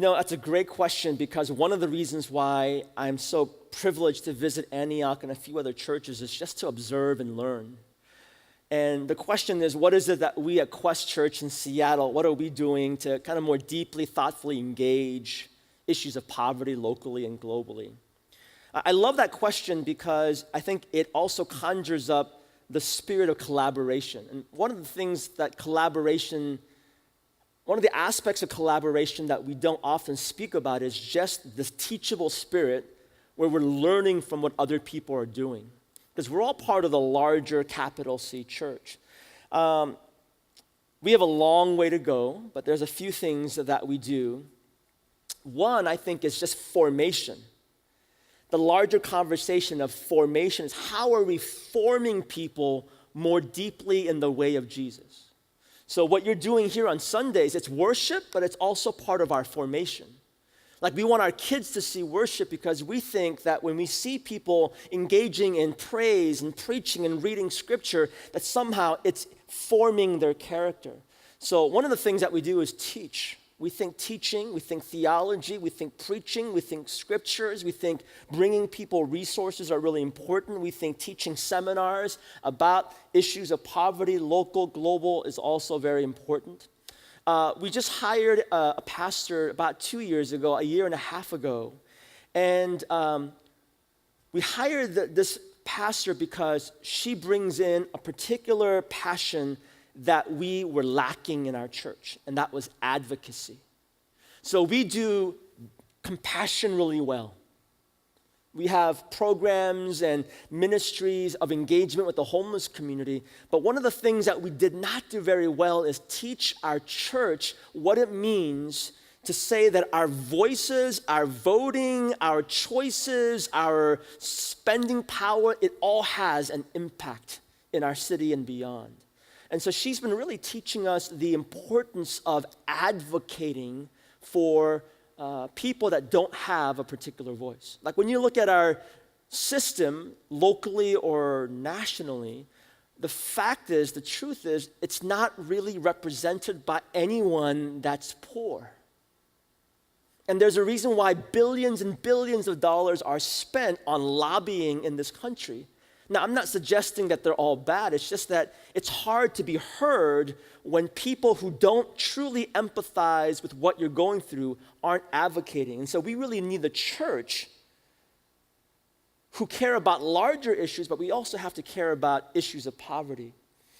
That's a great question because one of the reasons why I'm so privileged to visit Antioch and a few other churches is just to observe and learn. And the question is, what is it that we at Quest Church in Seattle, what are we doing to kind of more deeply, thoughtfully engage issues of poverty locally and globally? I love that question because I think it also conjures up the spirit of collaboration. And one of the aspects of collaboration that we don't often speak about is just this teachable spirit where we're learning from what other people are doing. Because we're all part of the larger capital C church. We have a long way to go, but there's a few things that we do. One, I think, is just formation. The larger conversation of formation is how are we forming people more deeply in the way of Jesus? So what you're doing here on Sundays, it's worship, but it's also part of our formation. Like we want our kids to see worship because we think that when we see people engaging in praise and preaching and reading scripture, that somehow it's forming their character. So one of the things that we do is teach. We think teaching, we think theology, we think preaching, we think scriptures, we think bringing people resources are really important. We think teaching seminars about issues of poverty, local, global, is also very important. We just hired a pastor about 2 years ago, a year and a half ago. And we hired this pastor because she brings in a particular passion that we were lacking in our church, and that was advocacy. So we do compassion really well. We have programs and ministries of engagement with the homeless community, but one of the things that we did not do very well is teach our church what it means to say that our voices, our voting, our choices, our spending power, it all has an impact in our city and beyond. And so she's been really teaching us the importance of advocating for people that don't have a particular voice. Like when you look at our system, locally or nationally, the truth is, it's not really represented by anyone that's poor. And there's a reason why billions and billions of dollars are spent on lobbying in this country. Now, I'm not suggesting that they're all bad. It's just that it's hard to be heard when people who don't truly empathize with what you're going through aren't advocating. And so we really need the church who care about larger issues, but we also have to care about issues of poverty.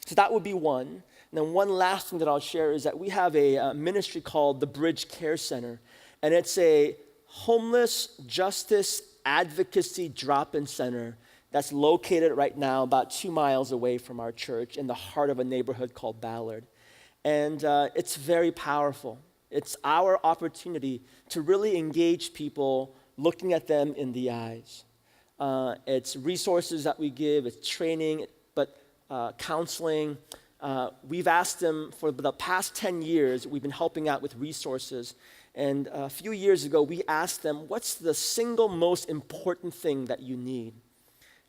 So that would be one. And then one last thing that I'll share is that we have a ministry called the Bridge Care Center, and it's a homeless justice advocacy drop-in center that's located right now about 2 miles away from our church in the heart of a neighborhood called Ballard. And it's very powerful. It's our opportunity to really engage people, looking at them in the eyes. It's resources that we give, it's training, but counseling. We've asked them for the past 10 years, we've been helping out with resources. And a few years ago, we asked them, what's the single most important thing that you need?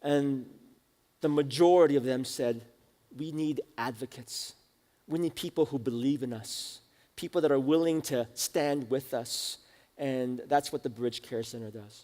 And the majority of them said, we need advocates. We need people who believe in us, people that are willing to stand with us. And that's what the Bridge Care Center does.